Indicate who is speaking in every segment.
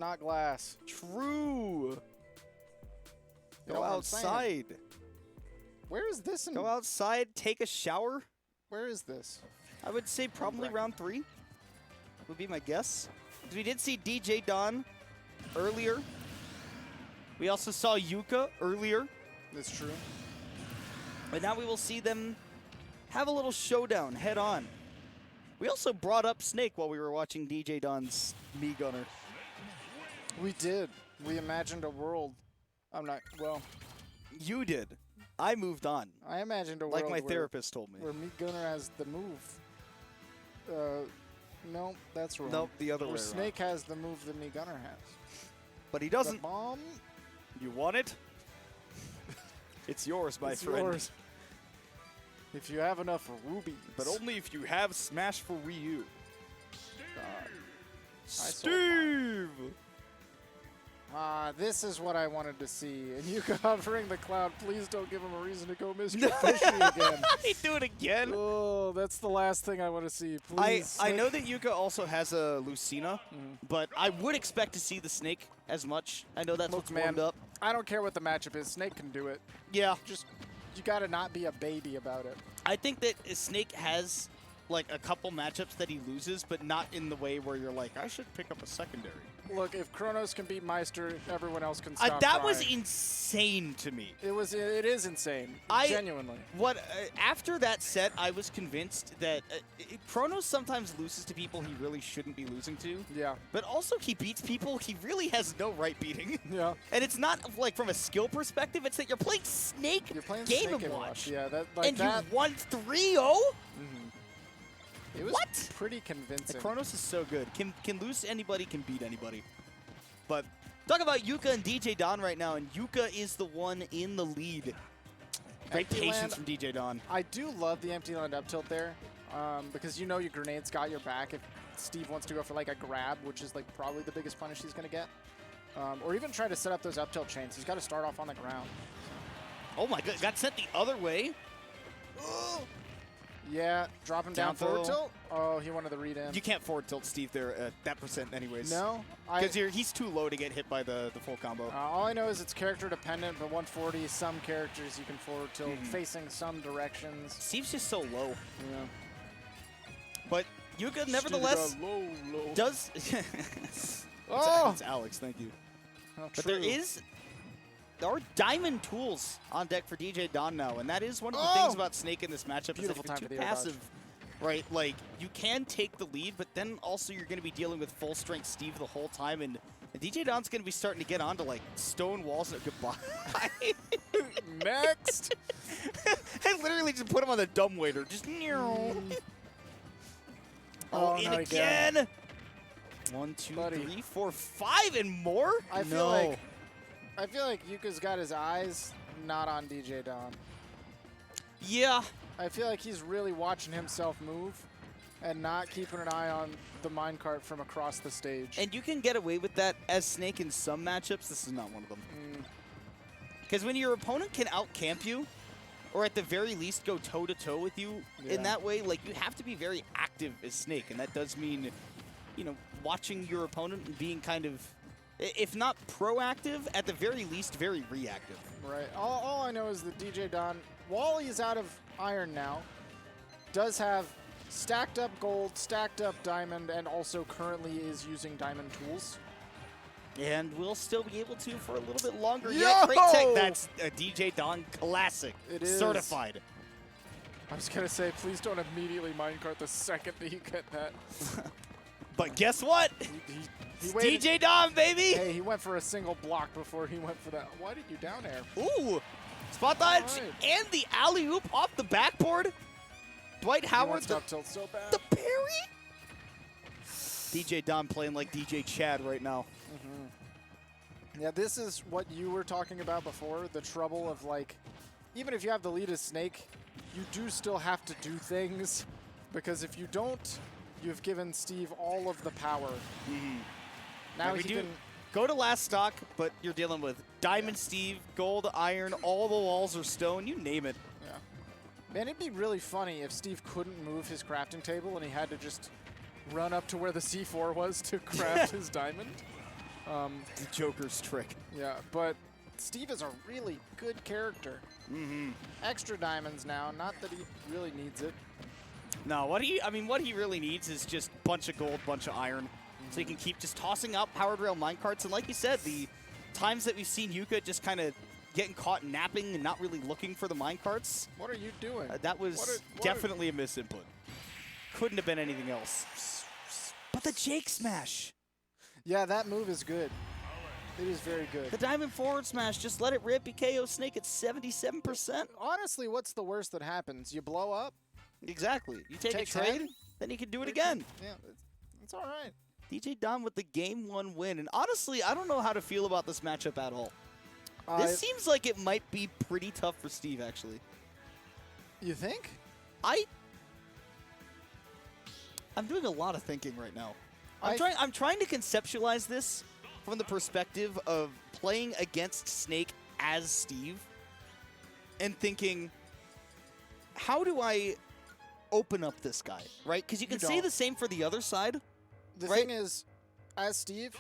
Speaker 1: not glass.
Speaker 2: True.
Speaker 1: You know
Speaker 2: Go
Speaker 1: what I'm
Speaker 2: outside.
Speaker 1: saying? Where is this?
Speaker 2: Go outside, take a shower.
Speaker 1: Where is this?
Speaker 2: I would say probably round 3 would be my guess. 'Cause we did see DJDon earlier. We also saw Yuka earlier.
Speaker 1: That's true.
Speaker 2: But now we will see them have a little showdown head on. We also brought up Snake while we were watching DJDon's Me Gunner.
Speaker 1: We did. We imagined a world. I'm not, well,
Speaker 2: You did. I moved on.
Speaker 1: I imagined a
Speaker 2: Like
Speaker 1: world
Speaker 2: my
Speaker 1: where,
Speaker 2: therapist told me.
Speaker 1: where Meat Gunner has the move. No, that's wrong.
Speaker 2: Nope, the other way
Speaker 1: Where
Speaker 2: around.
Speaker 1: Snake has the move that Meat Gunner has.
Speaker 2: But he
Speaker 1: The
Speaker 2: doesn't.
Speaker 1: bomb?
Speaker 2: You want it? It's yours, my
Speaker 1: It's
Speaker 2: friend.
Speaker 1: yours. If you have enough rubies.
Speaker 2: But only if you have Smash for Wii U.
Speaker 1: God.
Speaker 2: Steve!
Speaker 1: This is what I wanted to see. And Yuka hovering the cloud. Please don't give him a reason to go Mr. Fishy again.
Speaker 2: He do it again.
Speaker 1: Oh, that's the last thing I want to see. Please.
Speaker 2: I know that Yuka also has a Lucina, but I would expect to see the Snake as much. I know that's what's warmed up.
Speaker 1: I don't care what the matchup is. Snake can do it.
Speaker 2: Yeah.
Speaker 1: Just, you got to not be a baby about it.
Speaker 2: I think that Snake has like a couple matchups that he loses, but not in the way where you're like, I should pick up a secondary.
Speaker 1: Look, if Kronos can beat Meister, everyone else can stop
Speaker 2: That was
Speaker 1: trying.
Speaker 2: insane to me.
Speaker 1: It is insane. Genuinely.
Speaker 2: After that set, I was convinced that Kronos sometimes loses to people he really shouldn't be losing to.
Speaker 1: Yeah.
Speaker 2: But also he beats people he really has no right beating.
Speaker 1: Yeah.
Speaker 2: And it's not like from a skill perspective, it's that you're playing Snake
Speaker 1: You're playing
Speaker 2: Game
Speaker 1: Snake
Speaker 2: &
Speaker 1: and
Speaker 2: Watch.
Speaker 1: Yeah,
Speaker 2: And you won 3-0?
Speaker 1: It was
Speaker 2: What?
Speaker 1: pretty convincing.
Speaker 2: Kronos is so good. Can lose to anybody, can beat anybody. But talk about Yuka and DJDon right now, and Yuka is the one in the lead. Great
Speaker 1: Empty
Speaker 2: patience
Speaker 1: land.
Speaker 2: from DJDon.
Speaker 1: I do love the empty land up tilt there, because you know your grenade's got your back if Steve wants to go for like a grab, which is like probably the biggest punish he's going to get. Or even try to set up those up tilt chains. He's got to start off on the ground.
Speaker 2: Oh my god, got sent the other way.
Speaker 1: Yeah, drop him down forward
Speaker 2: throw.
Speaker 1: tilt. Oh, he wanted the read in.
Speaker 2: You can't forward tilt Steve there at that percent anyways.
Speaker 1: No?
Speaker 2: Because he's too low to get hit by the full combo.
Speaker 1: All I know is it's character dependent, but 140, some characters you can forward tilt facing some directions.
Speaker 2: Steve's just so low.
Speaker 1: Yeah.
Speaker 2: But Yuka, nevertheless,
Speaker 1: low.
Speaker 2: does...
Speaker 1: Oh!
Speaker 2: It's Alex, thank you.
Speaker 1: Oh,
Speaker 2: But there are diamond tools on deck for DJDon now, and that is one of the things about Snake in this matchup.
Speaker 1: Beautiful
Speaker 2: is that
Speaker 1: time
Speaker 2: if
Speaker 1: for the
Speaker 2: you're too
Speaker 1: air dodge.
Speaker 2: passive, right? Like, you can take the lead, but then also you're going to be dealing with full strength Steve the whole time, and DJDon's going to be starting to get onto like stone walls and goodbye.
Speaker 1: Next!
Speaker 2: And literally just put him on the dumbwaiter. Just
Speaker 1: Oh,
Speaker 2: in
Speaker 1: not
Speaker 2: again. 1, 2,
Speaker 1: Buddy.
Speaker 2: 3, 4, 5, and more.
Speaker 1: I feel like Yuka's got his eyes not on DJDon.
Speaker 2: Yeah.
Speaker 1: I feel like he's really watching himself move and not keeping an eye on the minecart from across the stage.
Speaker 2: And you can get away with that as Snake in some matchups. This is not one of them. Because when your opponent can out-camp you, or at the very least go toe-to-toe with you in that way, like, you have to be very active as Snake. And that does mean, you know, watching your opponent and being kind of, if not proactive, at the very least, very reactive.
Speaker 1: Right. All I know is that DJDon, while he's out of iron now, does have stacked up gold, stacked up diamond, and also currently is using diamond tools.
Speaker 2: And we'll still be able to for a little bit longer
Speaker 1: Yo!
Speaker 2: yet. Great tech. That's a DJDon classic.
Speaker 1: It is.
Speaker 2: Certified.
Speaker 1: I was going to say, please don't immediately minecart the second that you get that.
Speaker 2: But guess what?
Speaker 1: He waited.
Speaker 2: DJDon, baby!
Speaker 1: Hey, he went for a single block before he went for that. Why did you down air?
Speaker 2: Ooh! Spot dodge
Speaker 1: Right.
Speaker 2: and the alley-oop off the backboard. Dwight
Speaker 1: He
Speaker 2: Howard,
Speaker 1: wants to
Speaker 2: the
Speaker 1: up tilt so bad.
Speaker 2: parry? DJDon playing like DJ Chad right now.
Speaker 1: Yeah, this is what you were talking about before, the trouble of, like, even if you have the lead as Snake, you do still have to do things, because if you don't, you've given Steve all of the power. Now he can...
Speaker 2: Go to last stock, but you're dealing with Diamond Steve, Gold, Iron, all the walls are stone, you name it.
Speaker 1: Yeah. Man, it'd be really funny if Steve couldn't move his crafting table and he had to just run up to where the C4 was to craft his diamond.
Speaker 2: The Joker's trick.
Speaker 1: Yeah, but Steve is a really good character. Extra diamonds now, not that he really needs it.
Speaker 2: No, what he really needs is just bunch of gold, bunch of iron, so he can keep just tossing out powered rail minecarts. And like you said, the times that we've seen Yuka just kind of getting caught napping and not really looking for the minecarts.
Speaker 1: What are you doing?
Speaker 2: That was definitely a misinput. Couldn't have been anything else. But the Jake smash.
Speaker 1: Yeah, that move is good. It is very good.
Speaker 2: The diamond forward smash, just let it rip. You KO Snake at 77%.
Speaker 1: Honestly, what's the worst that happens? You blow up?
Speaker 2: Exactly. You take a trade,
Speaker 1: 10?
Speaker 2: then you can do it again.
Speaker 1: Yeah, it's all right.
Speaker 2: DJDon with the Game 1 win. And honestly, I don't know how to feel about this matchup at all. This seems like it might be pretty tough for Steve, actually.
Speaker 1: You think?
Speaker 2: I'm doing a lot of thinking right now. I'm trying to conceptualize this from the perspective of playing against Snake as Steve and thinking, how do I open up this guy, right? Because you can say the same for the other side.
Speaker 1: The thing is, as Steve,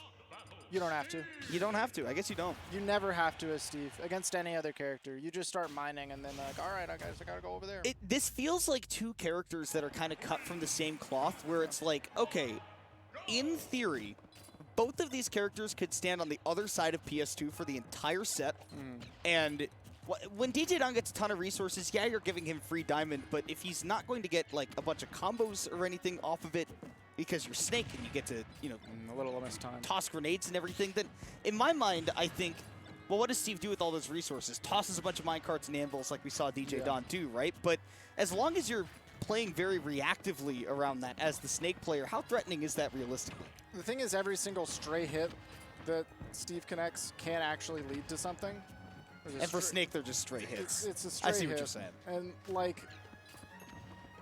Speaker 1: you don't have to.
Speaker 2: You don't have to. I guess you don't.
Speaker 1: You never have to as Steve against any other character. You just start mining and then like, all right, I guess I gotta go over there.
Speaker 2: This feels like two characters that are kind of cut from the same cloth, where it's like, okay, in theory, both of these characters could stand on the other side of PS2 for the entire set. And when DJDon gets a ton of resources, yeah, you're giving him free diamond, but if he's not going to get like a bunch of combos or anything off of it, because you're Snake and you get to, you know,
Speaker 1: a little less time,
Speaker 2: toss grenades and everything, then in my mind, I think, well, what does Steve do with all those resources? Tosses a bunch of minecarts and anvils like we saw DJDon do, right? But as long as you're playing very reactively around that as the Snake player, how threatening is that realistically?
Speaker 1: The thing is, every single stray hit that Steve connects can actually lead to something.
Speaker 2: And for Snake, they're just stray hits.
Speaker 1: It's a stray hit.
Speaker 2: I see what you're saying.
Speaker 1: And, like,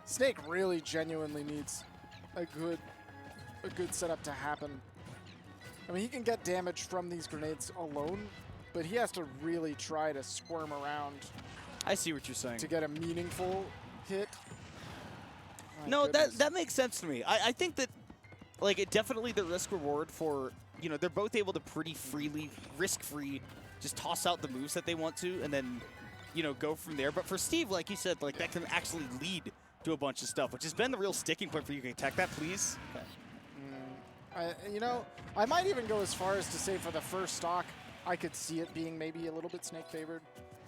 Speaker 1: Snake really genuinely needs a good setup to happen. I mean, he can get damage from these grenades alone, but he has to really try to squirm around.
Speaker 2: I see what you're saying.
Speaker 1: To get a meaningful hit.
Speaker 2: No, that makes sense to me. I think that, like, it definitely the risk reward for, you know, they're both able to pretty freely, risk-free, just toss out the moves that they want to and then, you know, go from there. But for Steve, like you said, like, that can actually lead to a bunch of stuff, which has been the real sticking point for you. Can you tech that, please? Okay.
Speaker 1: You know, I might even go as far as to say for the first stock, I could see it being maybe a little bit Snake favored.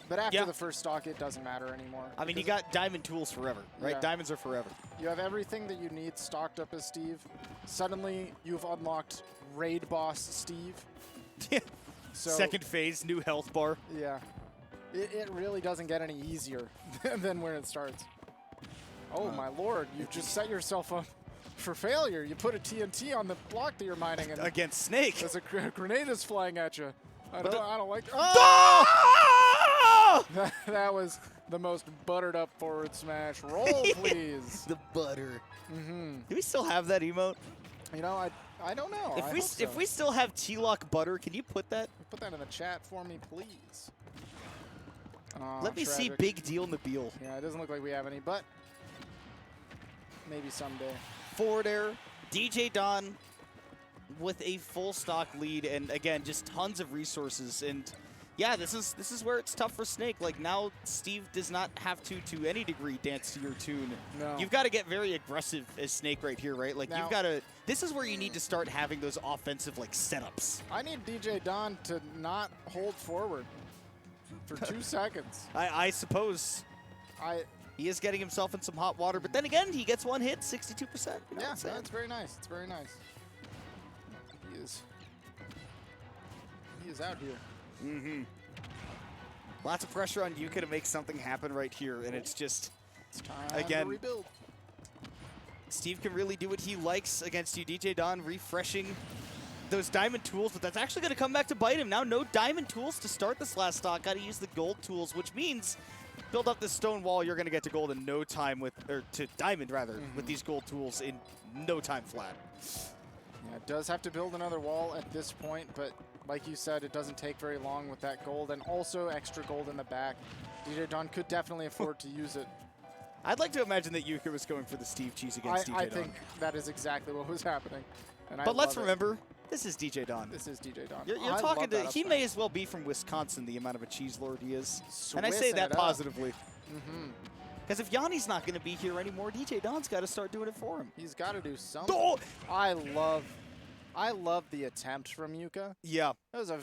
Speaker 1: But after the first stock, it doesn't matter anymore.
Speaker 2: I mean, you got diamond tools forever, right? Yeah. Diamonds are forever.
Speaker 1: You have everything that you need stocked up as Steve. Suddenly, you've unlocked Raid Boss Steve. So,
Speaker 2: second phase, new health bar.
Speaker 1: Yeah. It really doesn't get any easier than when it starts. Oh, my lord. You've just set yourself up for failure. You put a TNT on the block that you're mining. And
Speaker 2: against Snake.
Speaker 1: As a grenade is flying at you. I don't like...
Speaker 2: Oh!
Speaker 1: That was the most buttered up forward smash. Roll, please.
Speaker 2: The butter. Do we still have that emote?
Speaker 1: You know, I don't know.
Speaker 2: If we still have T-Lock butter, can you put that?
Speaker 1: Put that in the chat for me, please.
Speaker 2: Let me see Big Deal Nabil.
Speaker 1: Yeah, it doesn't look like we have any, but maybe someday.
Speaker 2: Forward air, DJDon with a full stock lead, and again, just tons of resources. And yeah, this is where it's tough for Snake. Like, now Steve does not have to any degree dance to your tune.
Speaker 1: No.
Speaker 2: You've got to get very aggressive as Snake right here, right? Like, you've got to. This is where you need to start having those offensive like setups.
Speaker 1: I need DJDon to not hold forward for 2 seconds.
Speaker 2: I suppose. He is getting himself in some hot water, but then again, he gets one hit, 62%.
Speaker 1: Yeah, that's very nice. It's very nice. He is out here.
Speaker 2: Lots of pressure on Yuka to make something happen right here, and it's just,
Speaker 1: it's time
Speaker 2: again,
Speaker 1: to rebuild.
Speaker 2: Steve can really do what he likes against you. DJDon refreshing those diamond tools, but that's actually going to come back to bite him. Now no diamond tools to start this last stock. Got to use the gold tools, which means build up this stone wall. You're going to get to gold in no time or to diamond rather, with these gold tools in no time flat.
Speaker 1: Yeah, it does have to build another wall at this point, but like you said, it doesn't take very long with that gold and also extra gold in the back. DJDon could definitely afford to use it.
Speaker 2: I'd like to imagine that Yuka was going for the Steve cheese against DJDon.
Speaker 1: I think that is exactly what was happening. And
Speaker 2: but let's remember, This is DJDon.
Speaker 1: This is DJDon.
Speaker 2: You're
Speaker 1: I
Speaker 2: talking
Speaker 1: love
Speaker 2: to.
Speaker 1: that
Speaker 2: He
Speaker 1: up
Speaker 2: may
Speaker 1: smash.
Speaker 2: as well be from Wisconsin. The amount of a cheese lord he is, and I say
Speaker 1: Swissing
Speaker 2: that
Speaker 1: it up.
Speaker 2: positively.
Speaker 1: Mm-hmm.
Speaker 2: Because if Yanni's not going to be here anymore, DJDon's got to start doing it for him.
Speaker 1: He's got to do something.
Speaker 2: Oh!
Speaker 1: I love the attempt from Yuka.
Speaker 2: Yeah.
Speaker 1: That was a